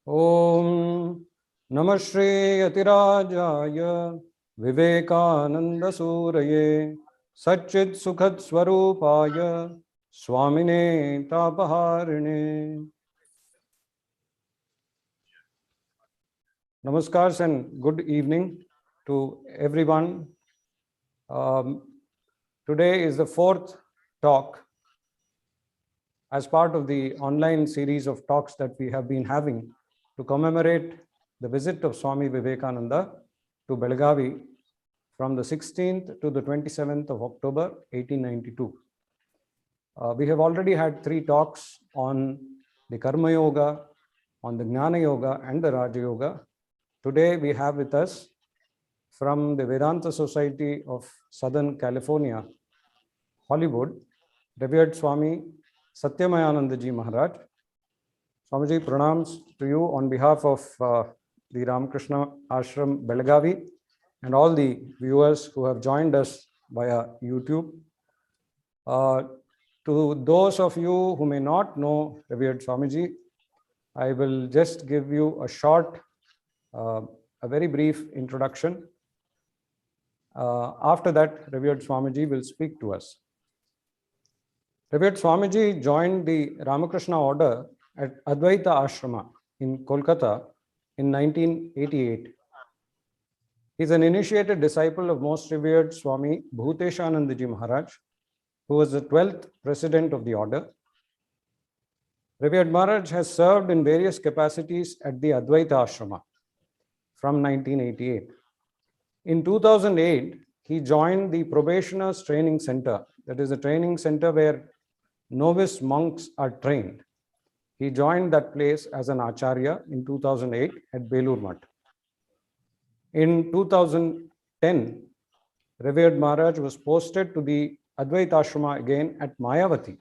Om Namah Shri Yatirajaya Vivekananda Suraye Satchit Sukhat Swarupaya Swamine Tapaharine. Namaskars and good evening to everyone. Today is the fourth talk as part of the online series of talks that we have been having to commemorate the visit of Swami Vivekananda to Belagavi from the 16th to the 27th of October 1892. We have already had 3 talks on the Karma Yoga, on the Jnana Yoga and the Raja Yoga. Today we have with us from the Vedanta Society of Southern California, Hollywood, Revered Swami Satyamayanandaji Maharaj. Swamiji, pranams to you on behalf of the Ramakrishna Ashram Belagavi and all the viewers who have joined us via YouTube. To those of you who may not know Revered Swamiji, I will just give you a short, a very brief introduction. After that, Revered Swamiji will speak to us. Revered Swamiji joined the Ramakrishna order at Advaita Ashrama in Kolkata in 1988. He is an initiated disciple of Most Revered Swami Bhuteshanandaji Maharaj, who was the 12th president of the order. Revered Maharaj has served in various capacities at the Advaita Ashrama from 1988. In 2008, he joined the Probationers Training Center, that is a training center where novice monks are trained. He joined that place as an Acharya in 2008 at Belur Math. In 2010, Revered Maharaj was posted to the Advaita Ashrama again at Mayavati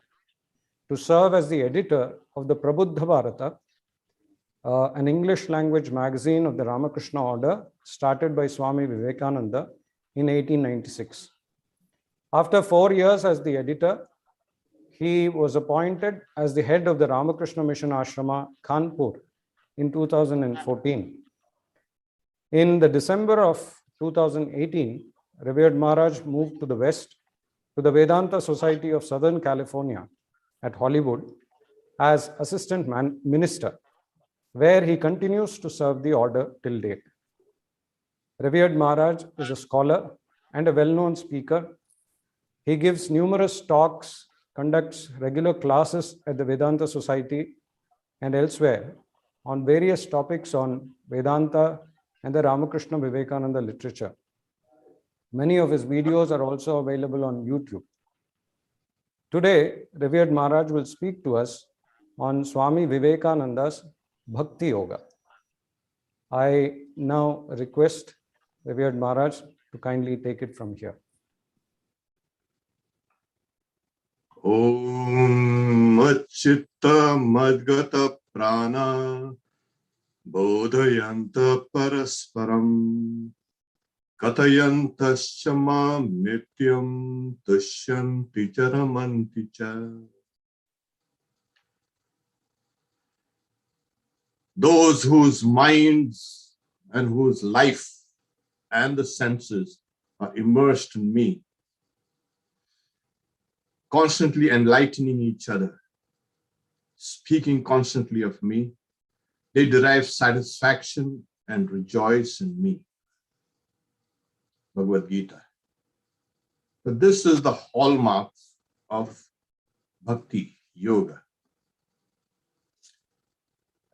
to serve as the editor of the Prabuddha Bharata, an English language magazine of the Ramakrishna order started by Swami Vivekananda in 1896. After 4 years as the editor, he was appointed as the head of the Ramakrishna Mission Ashrama, Kanpur, in 2014. In the December of 2018, Revered Maharaj moved to the West to the Vedanta Society of Southern California at Hollywood as assistant minister, where he continues to serve the order till date. Revered Maharaj is a scholar and a well-known speaker. He gives numerous talks, conducts regular classes at the Vedanta Society and elsewhere on various topics on Vedanta and the Ramakrishna Vivekananda literature. Many of his videos are also available on YouTube. Today, Revered Maharaj will speak to us on Swami Vivekananda's Bhakti Yoga. I now request Revered Maharaj to kindly take it from here. Om Machitta Madgata Prana Bodhayanta Parasparam Katayantascha Mam Nityam Tushyanti Charamanti Cha. Those whose minds and whose life and the senses are immersed in me, constantly enlightening each other, speaking constantly of me, they derive satisfaction and rejoice in me. Bhagavad Gita. But this is the hallmark of Bhakti Yoga.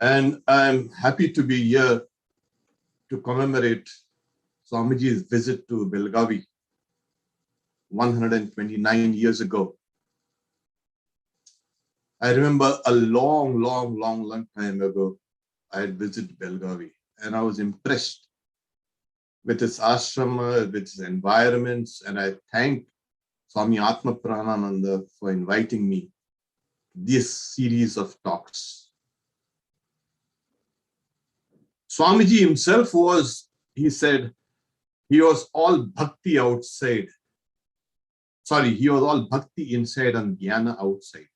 And I'm happy to be here to commemorate Swamiji's visit to Belagavi 129 years ago. I remember a long time ago, I had visited Belagavi and I was impressed with its ashrama, with its environments, and I thank Swami Atma Pranananda for inviting me to this series of talks. Swamiji himself he said, he was all bhakti outside. Sorry, he was all bhakti inside and jnana outside.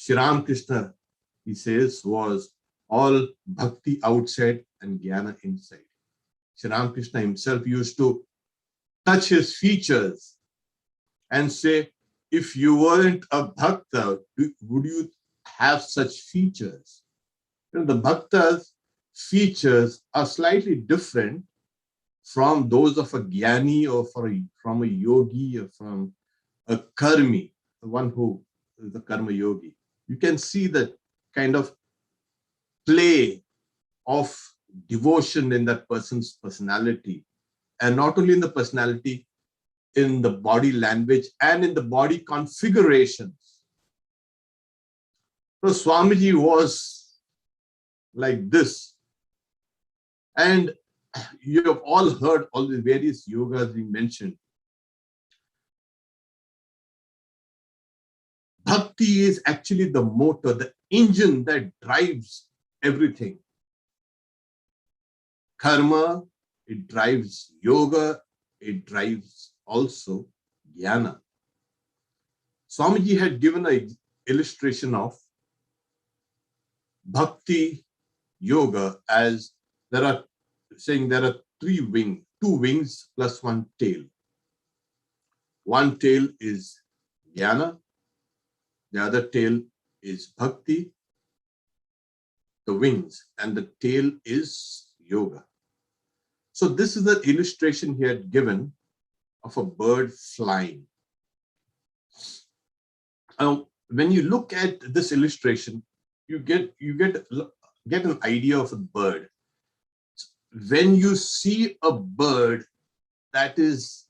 Shri Ramakrishna, he says, was all bhakti outside and jnana inside. Sri Ramakrishna himself used to touch his features and say, if you weren't a bhakta, would you have such features? You know, the bhakta's features are slightly different from those of a jnani or from a yogi or from a karmi, the one who is the karma yogi. You can see the kind of play of devotion in that person's personality, and not only in the personality, in the body language and in the body configurations. So Swamiji was like this. And you have all heard all the various yogas being mentioned. Bhakti is actually the motor, the engine that drives everything. Karma, it drives yoga, it drives also jnana. Swamiji had given an illustration of bhakti yoga as there are two wings plus one tail. One tail is jnana, the other tail is bhakti, the wings, and the tail is yoga. So this is the illustration he had given of a bird flying. Now, when you look at this illustration, you get an idea of a bird. When you see a bird that is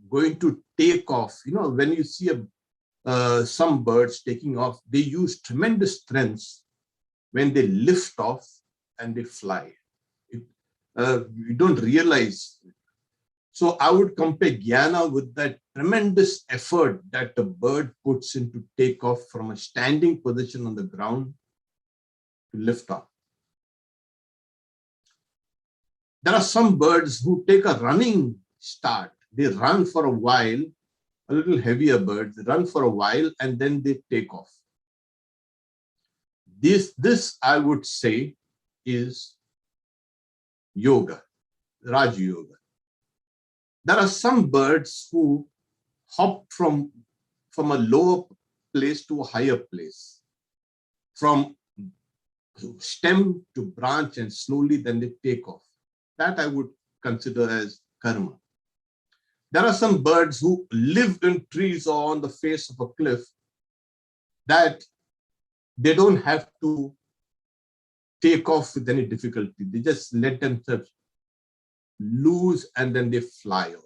going to take off, you know, when you see some birds taking off, they use tremendous strength when they lift off and they fly. You don't realize. So I would compare jnana with that tremendous effort that a bird puts in to take off from a standing position on the ground to lift off. There are some birds who take a running start. They run for a while, a little heavier birds, they run for a while and then they take off. This I would say is yoga, Raj Yoga. There are some birds who hop from a lower place to a higher place, from stem to branch, and slowly then they take off. That I would consider as karma. There are some birds who live in trees or on the face of a cliff that they don't have to take off with any difficulty. They just let themselves loose and then they fly off.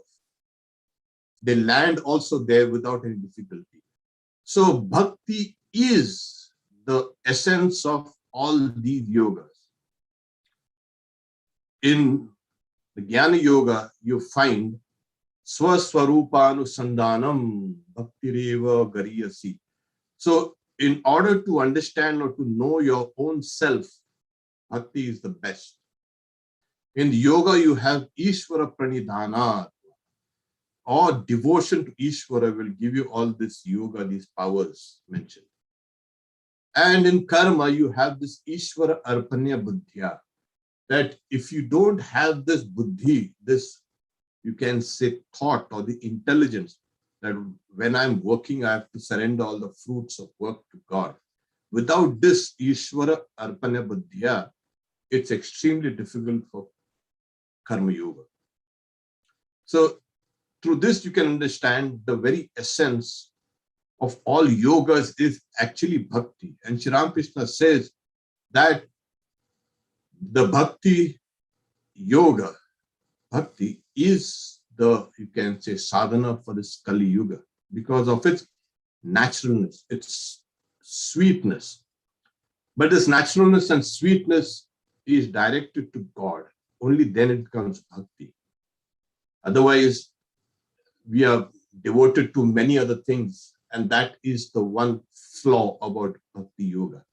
They land also there without any difficulty. So bhakti is the essence of all these yogas. In the Jnana Yoga, you find Swaswarupanusandanam Bhaktireva Gariyasi. So in order to understand or to know your own self, bhakti is the best. In the yoga, you have Ishvara Pranidhana, or devotion to Ishvara will give you all this yoga, these powers mentioned. And in karma, you have this Ishvara Arpanya Buddhya, that if you don't have this buddhi, this, you can say, thought or the intelligence, that when I'm working, I have to surrender all the fruits of work to God. Without this Ishvara Arpanya Buddhya, it's extremely difficult for karma yoga. So through this, you can understand the very essence of all yogas is actually bhakti. And Sri Ramakrishna says that the bhakti yoga, bhakti is the, you can say, sadhana for this Kali Yuga because of its naturalness, its sweetness. But this naturalness and sweetness is directed to God. Only then it becomes bhakti. Otherwise, we are devoted to many other things, and that is the one flaw about bhakti yoga.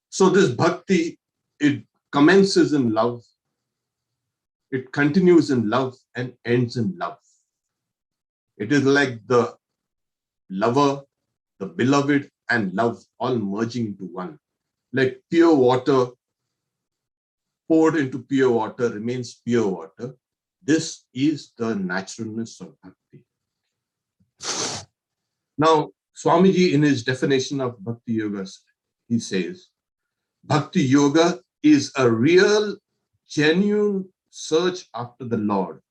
So this bhakti, it commences in love, it continues in love, and ends in love. It is like the lover, the beloved, and love all merging into one. like pure water poured into pure water remains pure water. This is the naturalness of bhakti. Now, Swamiji, in his definition of Bhakti Yoga, he says, Bhakti Yoga is a real, genuine search after the Lord,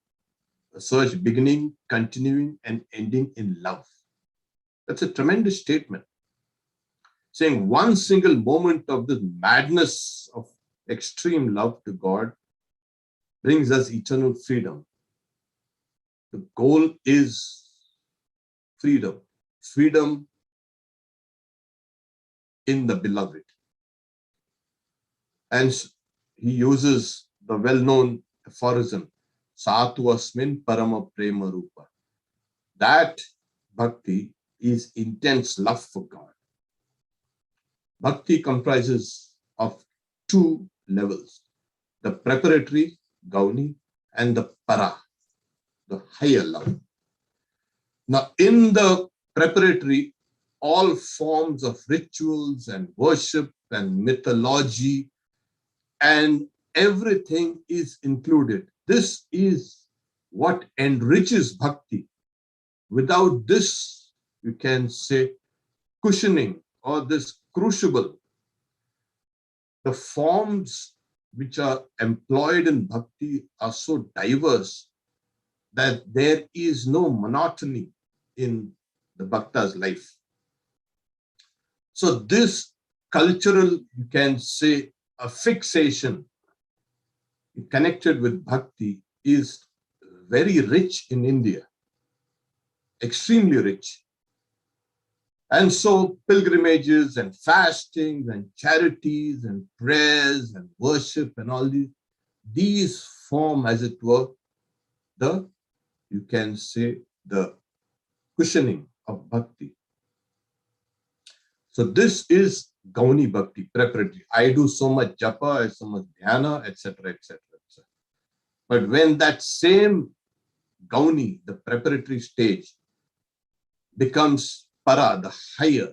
a search beginning, continuing, and ending in love. That's a tremendous statement, saying one single moment of this madness of extreme love to God brings us eternal freedom. The goal is freedom, freedom in the beloved. And he uses the well-known aphorism, Satu asmin parama prema rupa. That bhakti is intense love for God. Bhakti comprises of two levels, the preparatory, Gauni, and the para, the higher love. Now, in the preparatory, all forms of rituals and worship and mythology and everything is included. This is what enriches bhakti. Without this, you can say, cushioning or this crucible, the forms which are employed in bhakti are so diverse that there is no monotony in the bhakta's life. So this cultural, you can say, a fixation connected with bhakti is very rich in India, extremely rich. And so pilgrimages and fastings and charities and prayers and worship and all these form, as it were, the, you can say, the cushioning of bhakti. So this is Gauni Bhakti, preparatory. I do so much japa, so much dhyana, etc., etc., etc. But when that same Gauni, the preparatory stage, becomes para, the higher,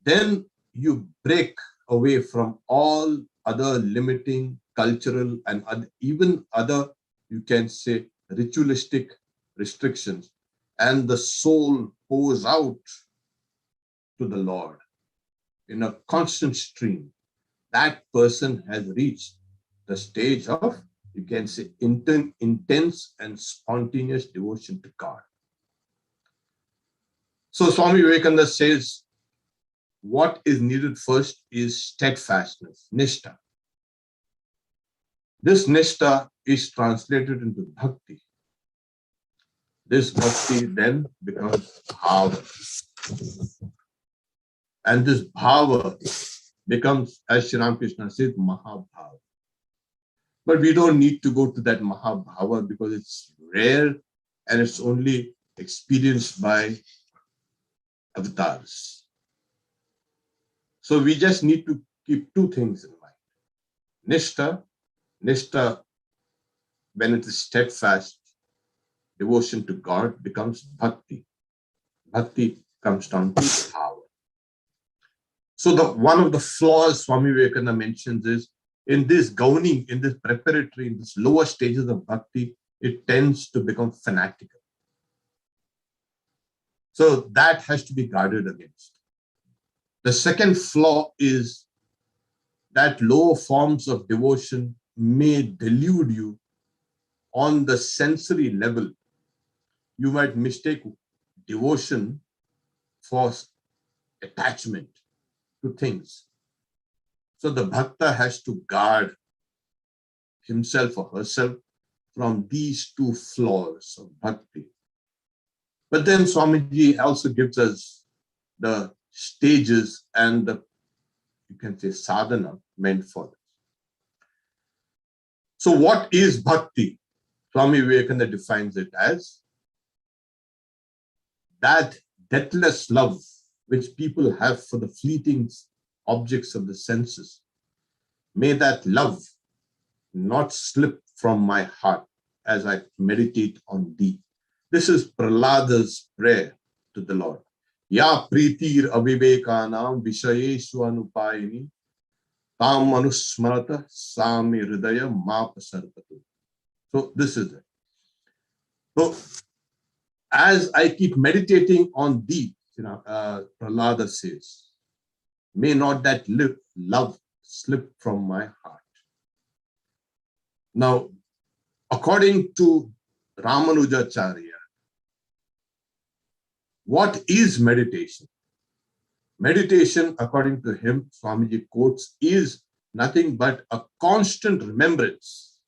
then you break away from all other limiting cultural and even other, you can say, ritualistic restrictions, and the soul pours out to the Lord in a constant stream. That person has reached the stage of, you can say, intense and spontaneous devotion to God. So Swami Vivekananda says, what is needed first is steadfastness, nishtha. This nishtha is translated into bhakti. This bhakti then becomes bhava. And this bhava becomes, as Shri Ramakrishna says, mahabhava. But we don't need to go to that mahabhava because it's rare and it's only experienced by avatars. So we just need to keep two things in mind. Nishtha, when it is steadfast, devotion to God becomes bhakti. Bhakti comes down to power. So one of the flaws Swami Vivekananda mentions is, in this Gauni, in this preparatory, in this lower stages of bhakti, it tends to become fanatical. So that has to be guarded against. The second flaw is that lower forms of devotion may delude you on the sensory level. You might mistake devotion for attachment to things. So the bhakta has to guard himself or herself from these two flaws of bhakti. But then Swamiji also gives us the stages and the, you can say, sadhana meant for this. So what is bhakti? Swami Vivekananda defines it as that deathless love which people have for the fleeting objects of the senses. May that love not slip from my heart as I meditate on thee. This is Prahlada's prayer to the Lord. Ya pritir avivekanam vishayeshu anupayini Tam manusmarata sami hridaya mapasarpatu. So this is it. So as I keep meditating on thee, Prahlada says, may not that love slip from my heart. Now, according to Ramanujacharya, what is meditation? Meditation, according to him, Swamiji quotes, is nothing but a constant remembrance.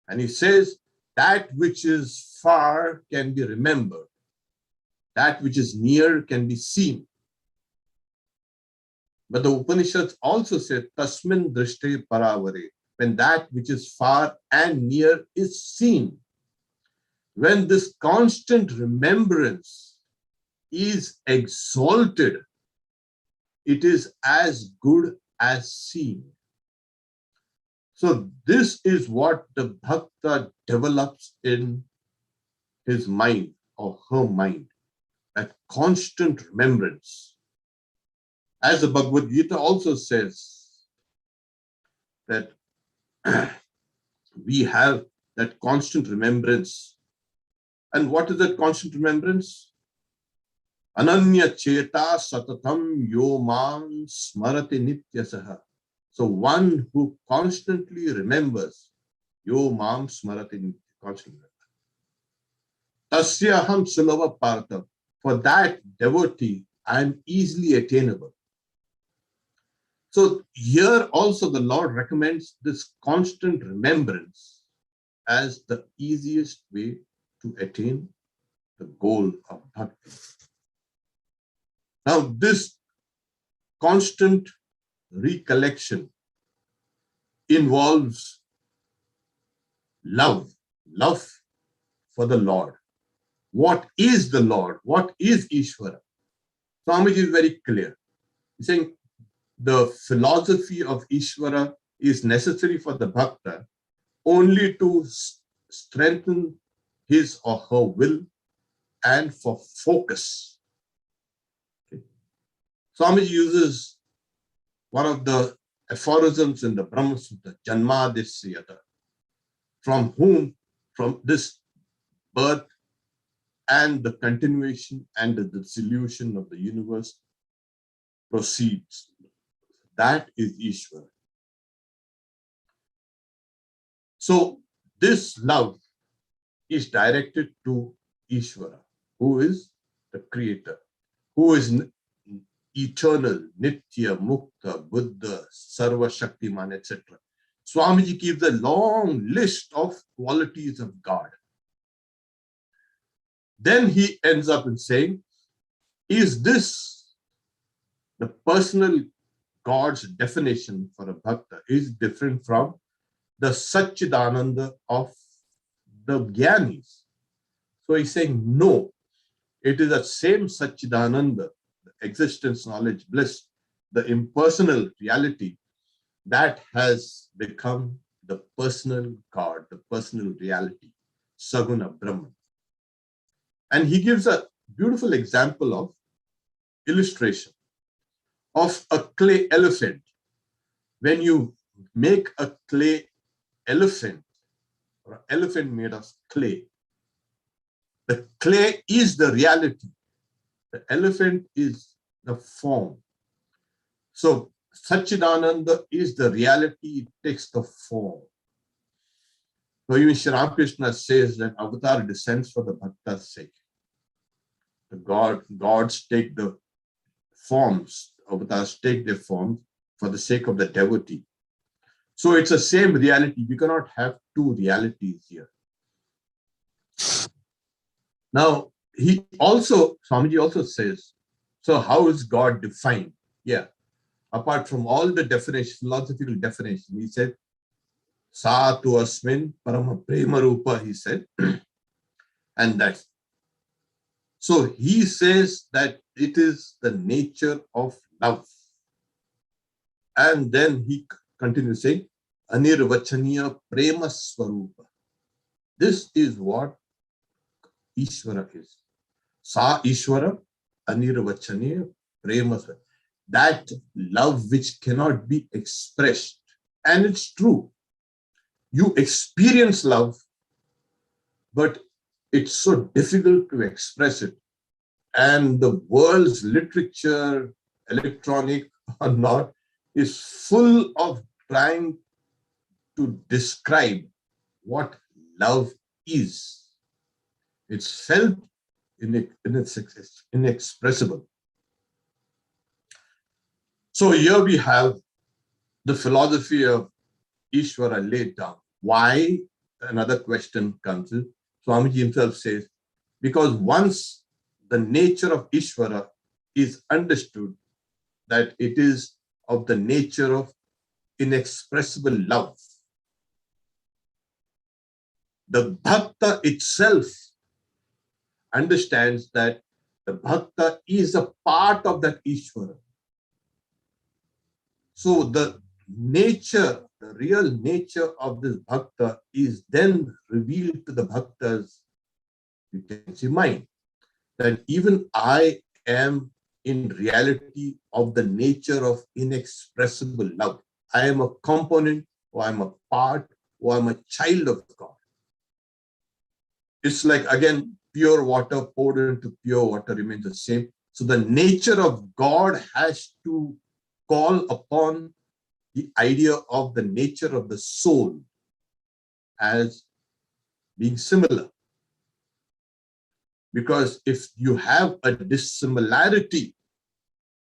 And he says, that which is far can be remembered. That which is near can be seen. But the Upanishads also say, Tasmin drishte paravare, when that which is far and near is seen. When this constant remembrance is exalted, it is as good as seen. So this is what the bhakta develops in his mind or her mind, that constant remembrance. As the Bhagavad Gita also says that we have that constant remembrance. And what is that constant remembrance? Ananya cheta satatam yo mam smarati nityasaha. So one who constantly remembers, yo mam smarati, constantly. Tasyaham sulava partam. For that devotee, I am easily attainable. So here also the Lord recommends this constant remembrance as the easiest way to attain the goal of bhakti. Now this constant recollection involves love for the Lord. What is the Lord? What is Ishvara? Swamiji is very clear. He's saying the philosophy of Ishvara is necessary for the bhakta only to strengthen his or her will and for focus. Okay. Swamiji uses one of the aphorisms in the Brahma Sutta, Janmadisyata, from this birth and the continuation and the dissolution of the universe proceeds. That is Ishvara. So this love is directed to Ishvara, who is the creator, who is eternal, Nitya, Mukta, Buddha, Sarva Shaktiman, etc. Swamiji gives a long list of qualities of God. Then he ends up in saying, is this the personal God's definition for a bhakta is different from the Satchidananda of the Gyanis? So he's saying, no, it is the same Satchidananda, the existence, knowledge, bliss, the impersonal reality that has become the personal God, the personal reality, Saguna Brahman. And he gives a beautiful example of illustration of a clay elephant. When you make a clay elephant, or an elephant made of clay, the clay is the reality. The elephant is the form. So Satchidananda is the reality, it takes the form. So even Shri Ramakrishna says that avatar descends for the bhakta's sake. The gods take the forms, avatars take their forms for the sake of the devotee. So it's the same reality. We cannot have two realities here. Now, Swamiji also says, so how is God defined? Yeah. Apart from all the philosophical definition, he said, Sa tu asmin parama prema rupa, he said, and that's. So he says that it is the nature of love. And then he continues saying, Anirvachaniya prema swarupa. This is what Ishvara is. Sa Ishvara, Anirvachaniya prema swarupa. that love which cannot be expressed. And it's true. You experience love, but it's so difficult to express it. And the world's literature, electronic or not, is full of trying to describe what love is. It's felt it's inexpressible. So here we have the philosophy of Ishvara laid down. Why? Another question comes in. Swamiji himself says, because once the nature of Ishvara is understood, that it is of the nature of inexpressible love, the bhakta itself understands that the bhakta is a part of that Ishvara. So the nature, the real nature of this bhakta is then revealed to the bhakta's, you can see, mind. That even I am in reality of the nature of inexpressible love. I am a component, or I'm a part, or I'm a child of God. It's like, again, pure water poured into pure water remains the same. So the nature of God has to call upon the idea of the nature of the soul as being similar. Because if you have a dissimilarity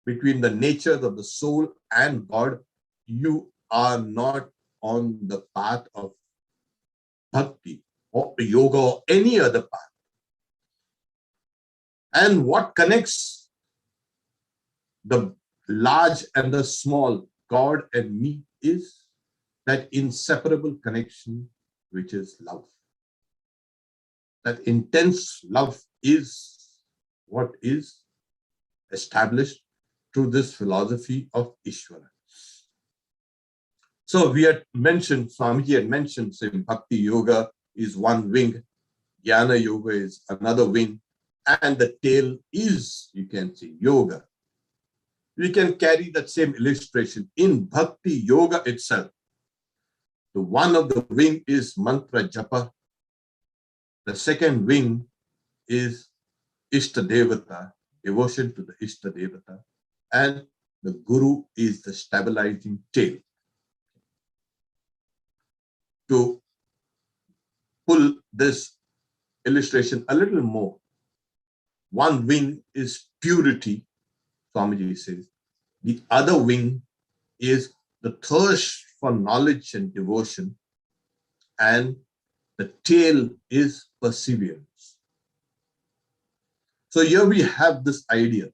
between the natures of the soul and God, you are not on the path of bhakti or yoga or any other path. And what connects the large and the small, God and me, is that inseparable connection, which is love. That intense love is what is established through this philosophy of Ishvara. So we had mentioned, Swamiji had mentioned, saying Bhakti Yoga is one wing, Jnana Yoga is another wing, and the tail is, you can see, yoga. We can carry that same illustration in Bhakti Yoga itself. The one of the wing is mantra japa. The second wing is Ishta Devata, devotion to the Ishta Devata. And the Guru is the stabilizing tail. To pull this illustration a little more, one wing is purity, Swamiji says. The other wing is the thirst for knowledge and devotion. And the tail is perseverance. So here we have this idea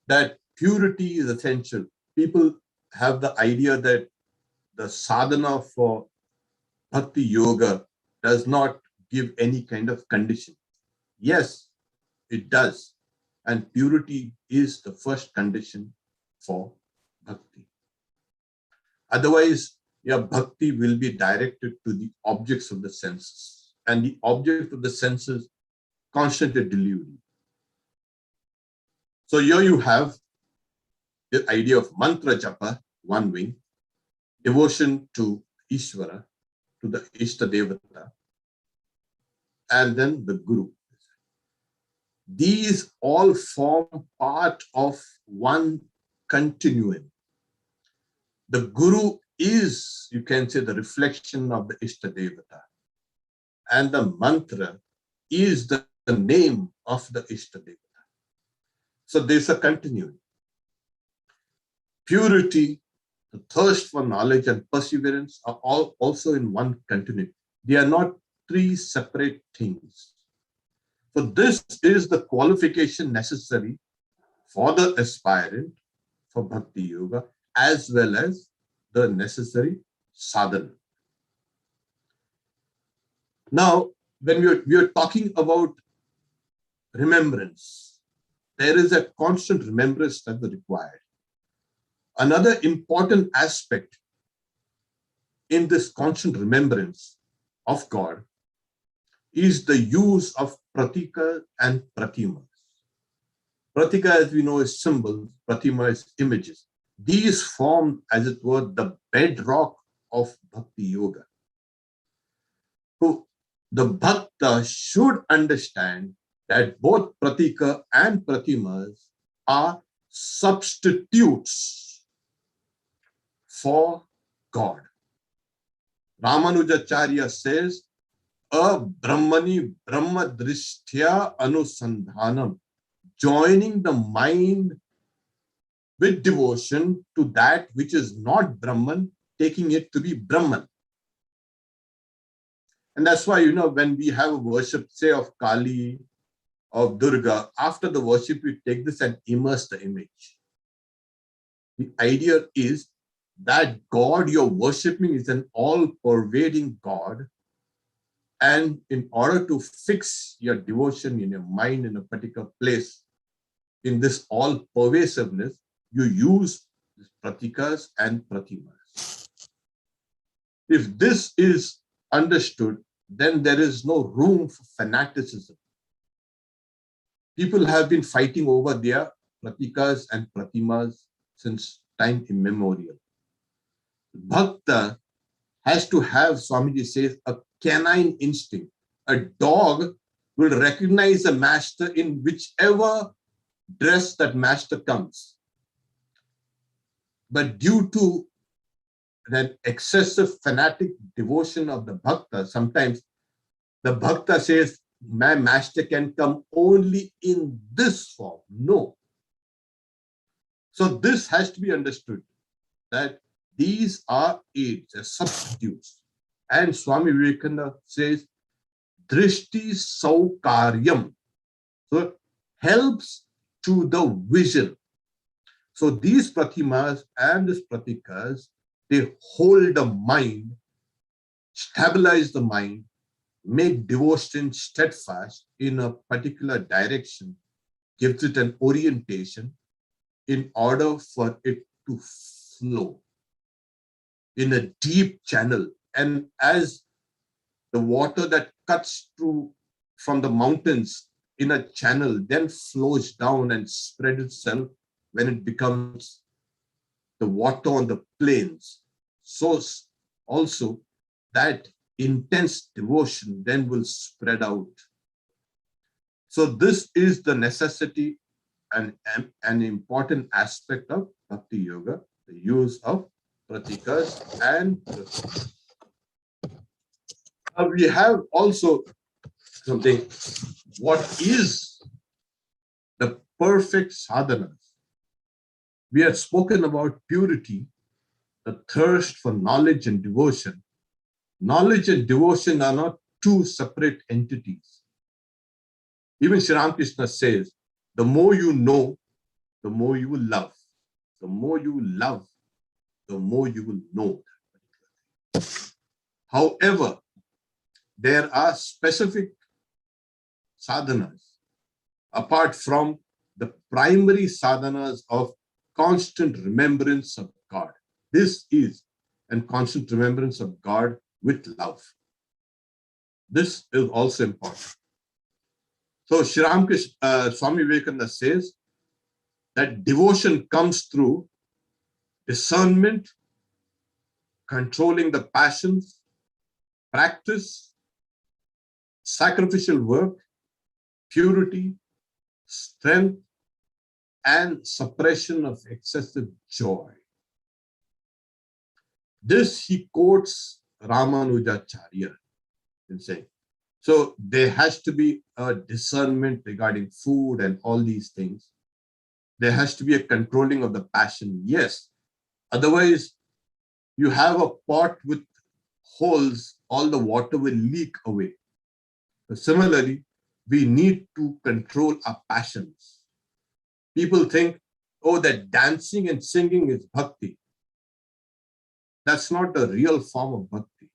that purity is essential. People have the idea that the sadhana for Bhakti Yoga does not give any kind of condition. Yes, it does. And purity is the first condition for Bhakti. Otherwise, your Bhakti will be directed to the objects of the senses. And the object of the senses constantly delude you. So here you have the idea of mantra japa, one wing, devotion to Ishvara, to the Ishta Devata, and then the Guru. These all form part of one continuum. The Guru is, you can say, the reflection of the Ishta Devata. And the mantra is the name of the Ishta Devata. So there's a continuum. Purity, the thirst for knowledge, and perseverance are all also in one continuum. They are not three separate things. So this is the qualification necessary for the aspirant for Bhakti Yoga, as well as the necessary sadhana. Now, when we are talking about remembrance, there is a constant remembrance that is required. Another important aspect in this constant remembrance of God is the use of pratika and pratimas. Pratika, as we know, is symbols, Pratima is images. These form, as it were, the bedrock of Bhakti Yoga. So the Bhakta should understand that both Pratika and Pratimas are substitutes for God. Ramanujacharya says, a Brahmani Brahma Drishtya Anusandhanam, joining the mind with devotion to that which is not Brahman, taking it to be Brahman. And that's why, when we have a worship, say, of Kali, of Durga, after the worship, we take this and immerse the image. The idea is that God you're worshipping is an all-pervading God. And in order to fix your devotion in your mind in a particular place, in this all-pervasiveness, you use pratikas and pratimas. If this is understood, then there is no room for fanaticism. People have been fighting over their pratikas and pratimas since time immemorial. Bhakta has to have, Swamiji says, a canine instinct. A dog will recognize a master in whichever dress that master comes. But due to that excessive fanatic devotion of the Bhakta, sometimes the Bhakta says, my master can come only in this form. No. So this has to be understood, that these are aids, substitutes. And Swami Vivekananda says, Drishti Saukaryam. So helps to the vision. So these pratimas and these pratikas, they hold the mind, stabilize the mind, make devotion steadfast in a particular direction, gives it an orientation in order for it to flow in a deep channel. And as the water that cuts through from the mountains in a channel then flows down and spread itself when it becomes the water on the plains, so also that intense devotion then will spread out. So this is the necessity and an important aspect of Bhakti Yoga, the use of pratikas and pratikas. We have also something, what is the perfect sadhanas? We have spoken about purity, the thirst for knowledge and devotion. Knowledge and devotion are not two separate entities. Even Sri Ramakrishna says, the more you know, the more you will love. The more you will love, the more you will know. However, there are specific sadhanas apart from the primary sadhanas of constant remembrance of God. This is a constant remembrance of God with love. This is also important. So Sri Ramakrishna, Swami Vivekananda says that devotion comes through discernment, controlling the passions, practice, sacrificial work, purity, strength, and suppression of excessive joy. This he quotes Ramanujacharya in saying. So there has to be a discernment regarding food and all these things. There has to be a controlling of the passion, yes. Otherwise, you have a pot with holes, all the water will leak away. So similarly, we need to control our passions. People think, oh, that dancing and singing is bhakti. That's not the real form of bhakti.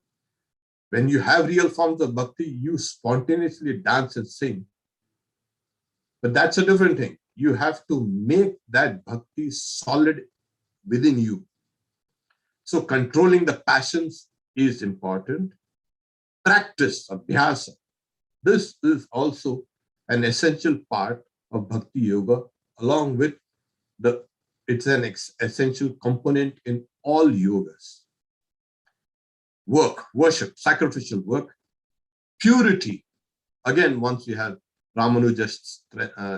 When you have real forms of bhakti, you spontaneously dance and sing. But that's a different thing. You have to make that bhakti solid within you. So controlling the passions is important. Practice, abhyasa. This is also an essential part of Bhakti Yoga along with it's an essential component in all yogas. Work, worship, sacrificial work, purity. Again, once we have Ramanuja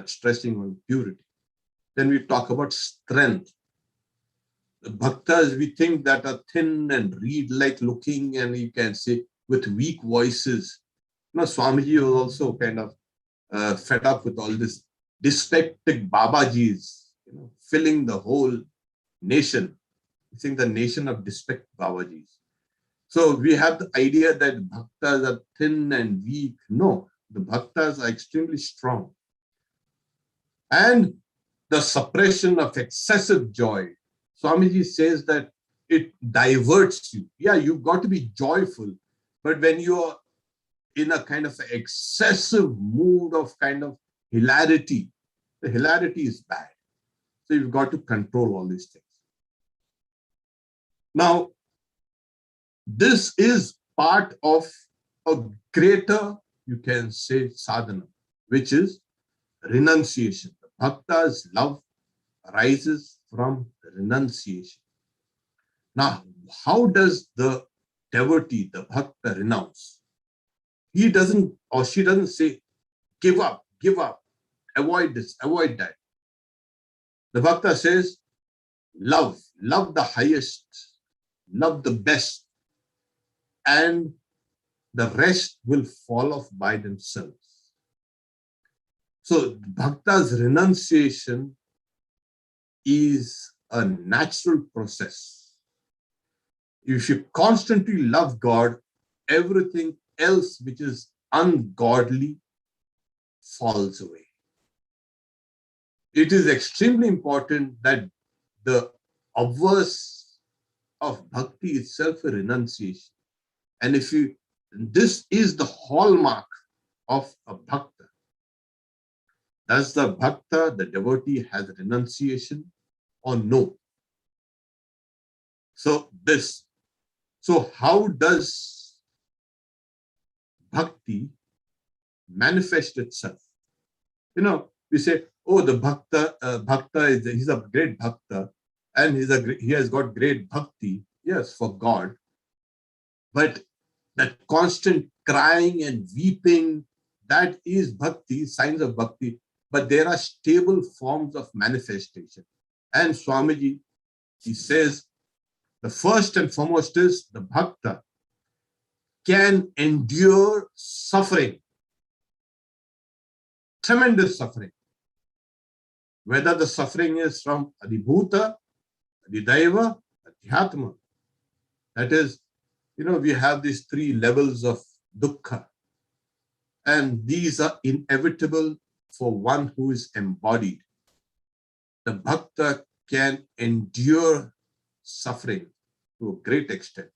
stressing on purity. Then we talk about strength. The bhaktas we think that are thin and reed-like looking, and you can say with weak voices. Swamiji was also kind of fed up with all this dyspeptic Babajis, filling the whole nation. I think the nation of dyspeptic Babajis. So we have the idea that bhaktas are thin and weak. No, the bhaktas are extremely strong. And the suppression of excessive joy. Swamiji says that it diverts you. Yeah, you've got to be joyful. But when you're in a kind of excessive mood of kind of hilarity, the hilarity is bad. So you've got to control all these things. Now, this is part of a greater, you can say, sadhana, which is renunciation. The bhakta's love arises from renunciation. Now, how does the devotee, the bhakta, renounce? He doesn't, or she doesn't say, give up, avoid this, avoid that. The bhakta says, love the highest, love the best, and the rest will fall off by themselves. So bhakta's renunciation is a natural process. If you constantly love God, everything else which is ungodly falls away. It is extremely important that the obverse of bhakti itself a renunciation. And this is the hallmark of a bhakta. Does the bhakta, the devotee, has renunciation or no? So how does bhakti manifest itself? We say, oh, the bhakta he's a great bhakta, and he has got great bhakti, yes, for God. But that constant crying and weeping, that is bhakti, signs of bhakti. But there are stable forms of manifestation. And Swamiji, he says, the first and foremost is the bhakta can endure suffering, tremendous suffering. Whether the suffering is from adhibhuta, adhidaiva, adhyatma. That is, we have these three levels of dukkha. And these are inevitable for one who is embodied. The bhakta can endure suffering to a great extent.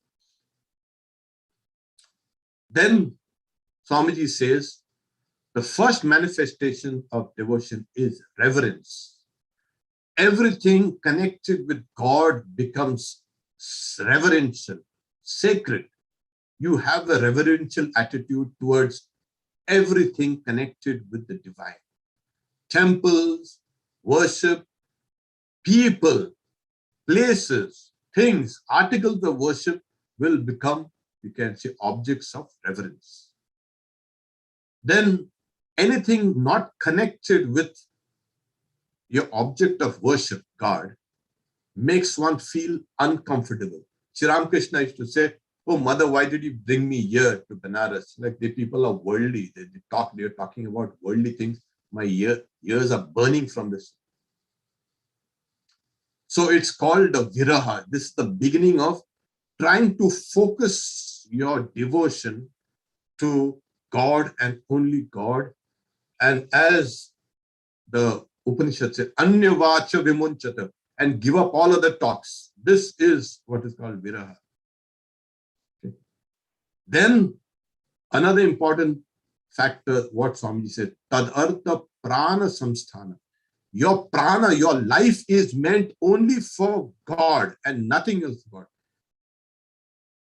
Then Swamiji says, the first manifestation of devotion is reverence. Everything connected with God becomes reverential, sacred. You have a reverential attitude towards everything connected with the divine. Temples, worship, people, places, things, articles of worship will become, you can say, objects of reverence. Then anything not connected with your object of worship, God, makes one feel uncomfortable. Sri Ramakrishna used to say, oh, mother, why did you bring me here to Benares? Like the people are worldly. They're talking about worldly things. My ears are burning from this. So it's called a viraha. This is the beginning of trying to focus your devotion to God and only God. And as the Upanishad says, Anyavacha vimunchata, and give up all other talks. This is what is called viraha. Okay. Then another important factor, what Swamiji said, tadartha prana samsthana. Your prana, your life is meant only for God and nothing else for God.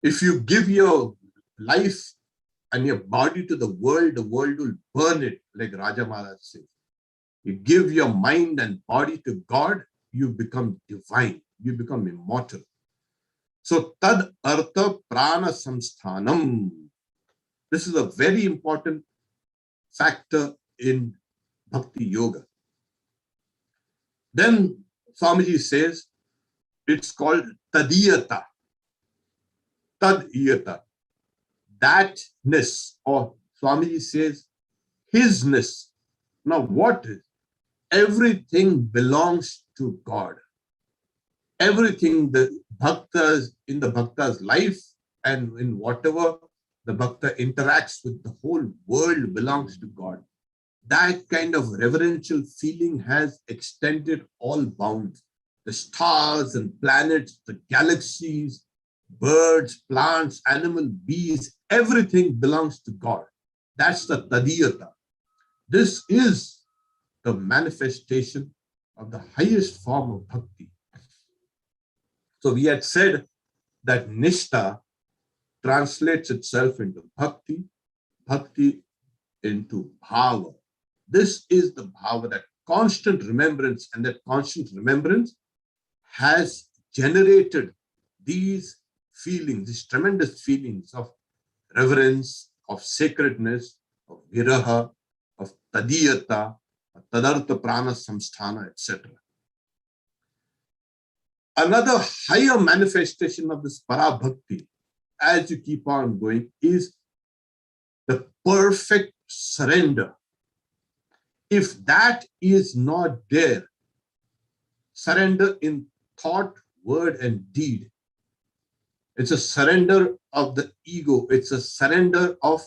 If you give your life and your body to the world will burn it, like Raja Maharaj says. You give your mind and body to God, you become divine, you become immortal. So tad artha prana samsthanam. This is a very important factor in Bhakti Yoga. Then Swamiji says it's called tadiyata. Tadiyata. Thatness, or Swamiji says hisness. Now what is? Everything belongs to God. Everything the bhaktas in the bhakta's life and in whatever the bhakta interacts with, the whole world belongs to God. That kind of reverential feeling has extended all bounds. The stars and planets, the galaxies, birds, plants, animal, bees, everything belongs to God. That's the tadiyata. This is the manifestation of the highest form of bhakti. So we had said that nishta translates itself into bhakti, bhakti into bhava. This is the bhava, that constant remembrance, and that constant remembrance has generated these feelings, these tremendous feelings of reverence, of sacredness, of viraha, of tadiyata, tadartha prana samsthana, etc. Another higher manifestation of this para-bhakti, as you keep on going, is the perfect surrender. If that is not there, surrender in thought, word, and deed, it's a surrender of the ego. It's a surrender of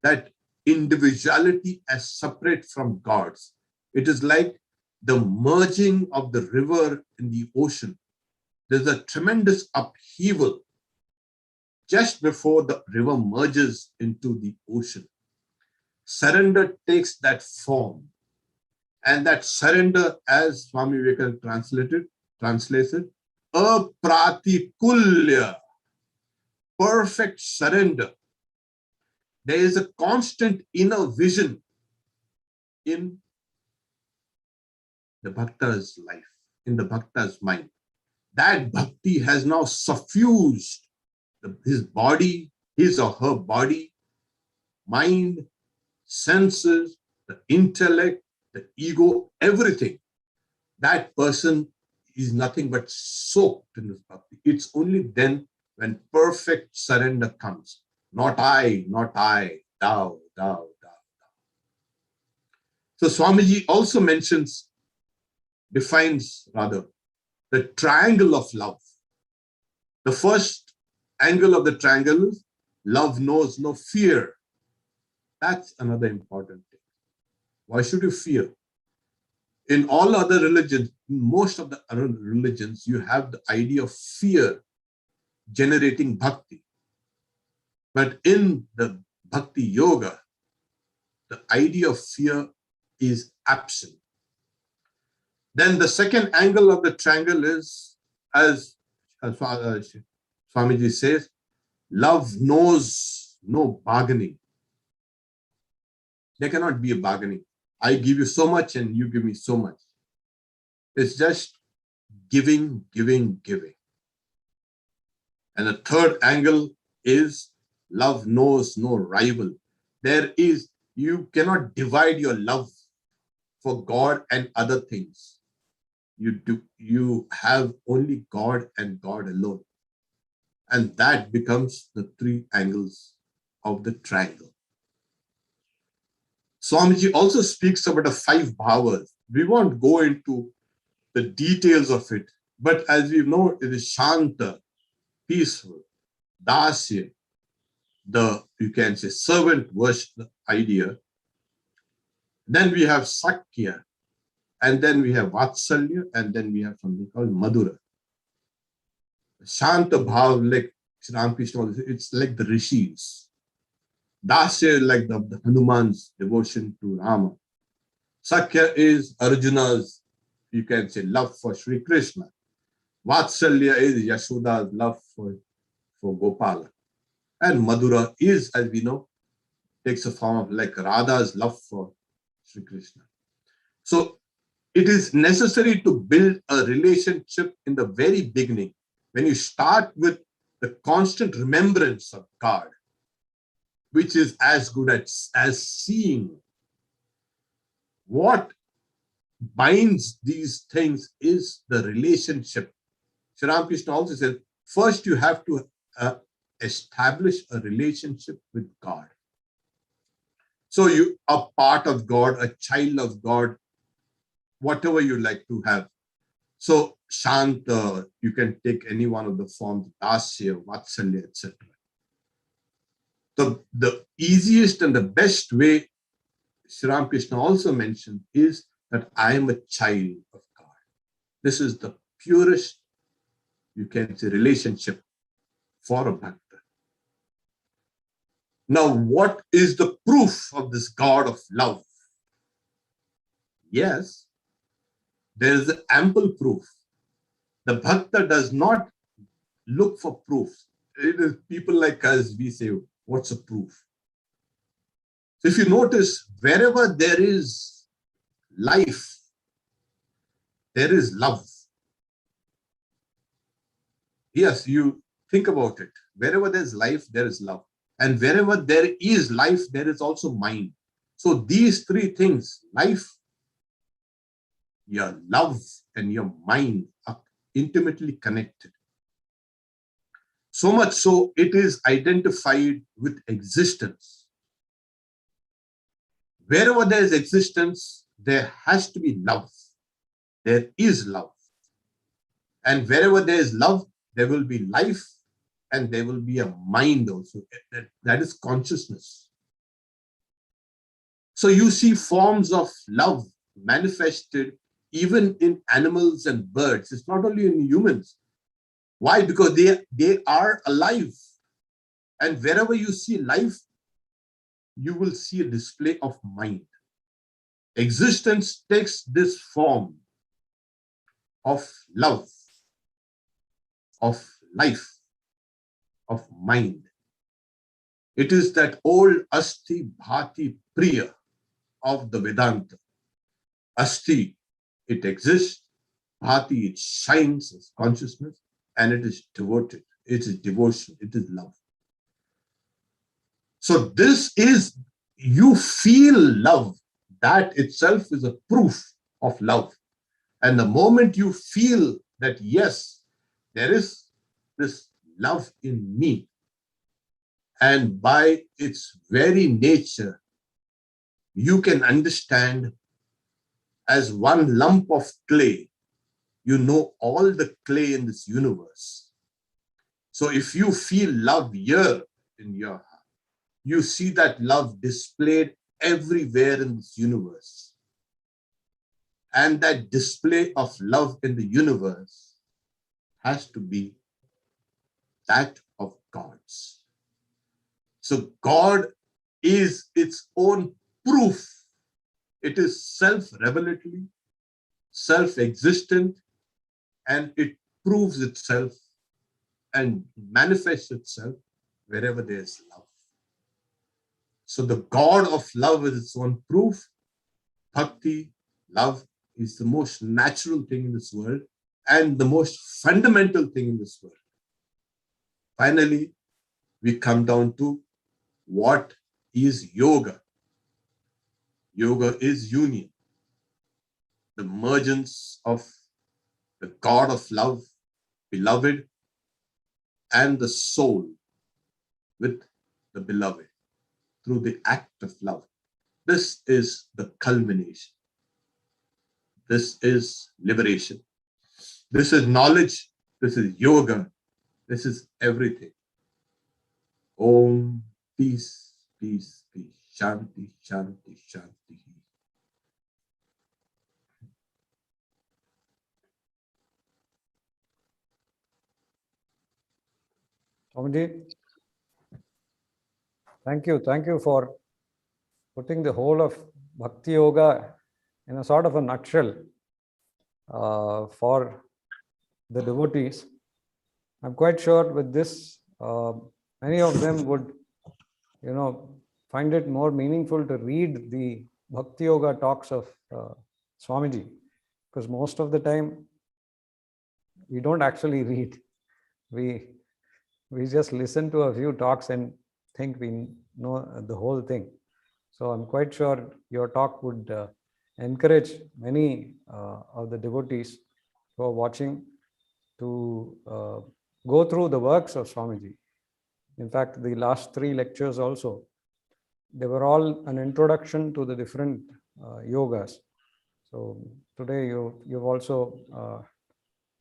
that individuality as separate from God's. It is like the merging of the river in the ocean. There's a tremendous upheaval just before the river merges into the ocean. Surrender takes that form. And that surrender, as Swami Vivekananda translates it, apratikulya, perfect surrender. There is a constant inner vision in the bhakta's life, in the bhakta's mind. That bhakti has now suffused his body, his or her body, mind, senses, the intellect, the ego, everything. That person is nothing but soaked in this bhakti. It's only then when perfect surrender comes. Not I, thou, thou. So Swamiji also defines the triangle of love. The first angle of the triangle is love knows no fear. That's another important thing. Why should you fear? In all other religions, in most of the other religions, you have the idea of fear generating bhakti. But in the bhakti yoga, the idea of fear is absent. Then the second angle of the triangle is, as Swamiji says, love knows no bargaining. There cannot be a bargaining. I give you so much and you give me so much. It's just giving, giving, giving. And the third angle is love knows no rival. You cannot divide your love for God and other things. You have only God and God alone. And that becomes the three angles of the triangle. Swamiji also speaks about the five bhavas. We won't go into the details of it, but as we know, it is Shanta, peaceful, Dasya, you can say servant worship idea. Then we have Sakya, and then we have Vatsalya, and then we have something called Madhura. Shanta Bhav, like Sri Ramakrishna, it's like the rishis. Dasya, like the Hanuman's devotion to Rama. Sakya is Arjuna's, you can say, love for Sri Krishna. Vatsalya is Yashoda's love for Gopala. And Madhura is, as we know, takes a form of like Radha's love for Sri Krishna. So it is necessary to build a relationship in the very beginning. When you start with the constant remembrance of God, which is as good as seeing. What binds these things is the relationship. Sri Ramakrishna also says, first you have to establish a relationship with God. So you are part of God, a child of God, whatever you like to have. So Shanta, you can take any one of the forms, Dasya, Vatsalya, etc. The easiest and the best way, Sri Ramakrishna also mentioned, is that I am a child of God. This is the purest, you can say, relationship for a bhakta. Now, what is the proof of this God of love? Yes, there is ample proof. The bhakta does not look for proof. It is people like us, we say, what's a proof? So if you notice, wherever there is life, there is love. Yes, you think about it. Wherever there's life, there is love. And wherever there is life, there is also mind. So these three things, life, your love, and your mind are intimately connected. So much so, it is identified with existence. Wherever there is existence, there has to be love. There is love. And wherever there is love, there will be life, and there will be a mind also. That is consciousness. So you see forms of love manifested even in animals and birds. It's not only in humans. Why? Because they are alive. And wherever you see life, you will see a display of mind. Existence takes this form of love, of life, of mind. It is that old Asti Bhati Priya of the Vedanta. Asti, it exists. Bhati, it shines as consciousness, and it is devoted. It is devotion. It is love. So this is, you feel love. That itself is a proof of love. And the moment you feel that, yes, there is this love in me, and by its very nature, you can understand as one lump of clay, you know all the clay in this universe. So if you feel love here in your heart, you see that love displayed everywhere in this universe. And that display of love in the universe has to be that of God's. So God is its own proof. It is self-revelatory, self-existent, and it proves itself and manifests itself wherever there is love. So the God of love is its own proof. Bhakti, love, is the most natural thing in this world and the most fundamental thing in this world. Finally, we come down to what is yoga. Yoga is union, the mergence of the God of love, beloved, and the soul with the beloved through the act of love. This is the culmination. This is liberation. This is knowledge. This is yoga. This is everything. Om, peace, peace, peace. Shanti, shanti, shanti. Swamiji, thank you. Thank you for putting the whole of Bhakti Yoga in a sort of a nutshell for the devotees. I'm quite sure with this, many of them would, find it more meaningful to read the Bhakti Yoga talks of Swamiji because most of the time we don't actually read. We just listen to a few talks and think we know the whole thing. So I'm quite sure your talk would encourage many of the devotees who are watching to go through the works of Swamiji. In fact, the last 3 lectures also, they were all an introduction to the different yogas. So today you've also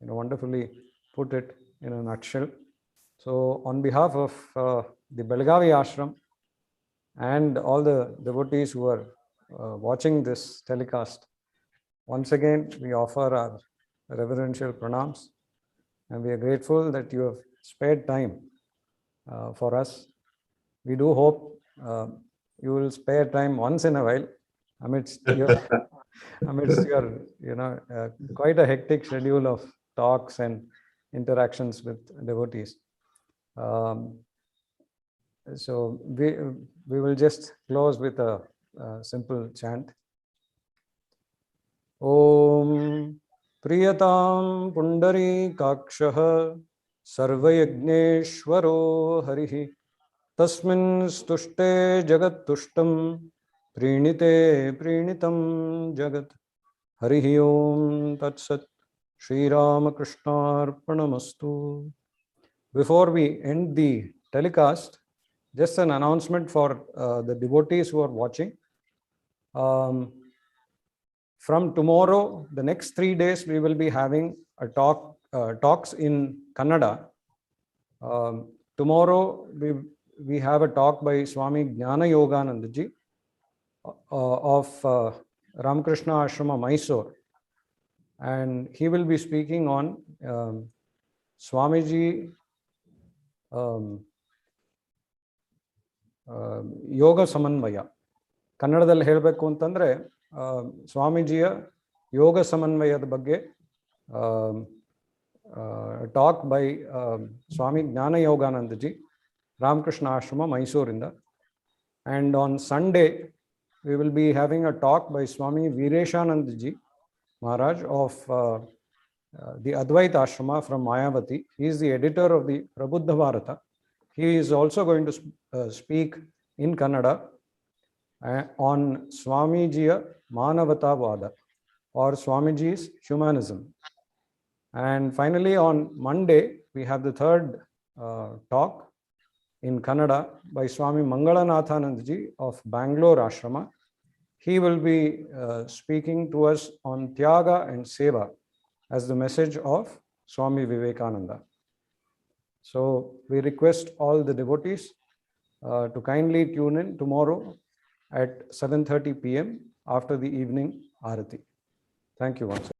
wonderfully put it in a nutshell. So on behalf of the Belagavi ashram and all the devotees who are watching this telecast, once again we offer our reverential pranams, and we are grateful that you have spared time for us. We do hope you will spare time once in a while amidst your quite a hectic schedule of talks and interactions with devotees. So we will just close with a simple chant. Om Priyatam Pundari Kakshah Sarvayagneshwaro Harihi Tasmin Stushte Jagat Tushtam Prinite Prinitam Jagat Harihi Om Tat Sat Shri Ramakrishna Arpanamastu. Before we end the telecast, just an announcement for the devotees who are watching. From tomorrow, the next 3 days, we will be having a talks in Kannada. Tomorrow, we have a talk by Swami Jnanayoganandaji of Ramakrishna Ashrama, Mysore. And he will be speaking on Swamiji ಯೋಗ ಸಮನ್ವಯ. ಕನ್ನಡದಲ್ಲಿ ಹೇಳಬೇಕು ಅಂತಂದರೆ ಸ್ವಾಮೀಜಿಯ ಯೋಗ ಸಮನ್ವಯದ ಬಗ್ಗೆ talk by Swami Jnanayoganandaji, Ramakrishna Ashrama, Mysore. And on Sunday, we will be having a talk by Swami Vivekananda Maharaj of the Advaita Ashrama from Mayavati. He is the editor of the Prabuddha Bharata. He is also going to speak in Kannada on Swamijiya Manavatavada, or Swamiji's humanism. And finally, on Monday, we have the third talk in Kannada by Swami Mangalanathanandaji of Bangalore Ashrama. He will be speaking to us on Tyaga and Seva as the message of Swami Vivekananda. So we request all the devotees to kindly tune in tomorrow at 7:30 p.m. after the evening Arati. Thank you once again.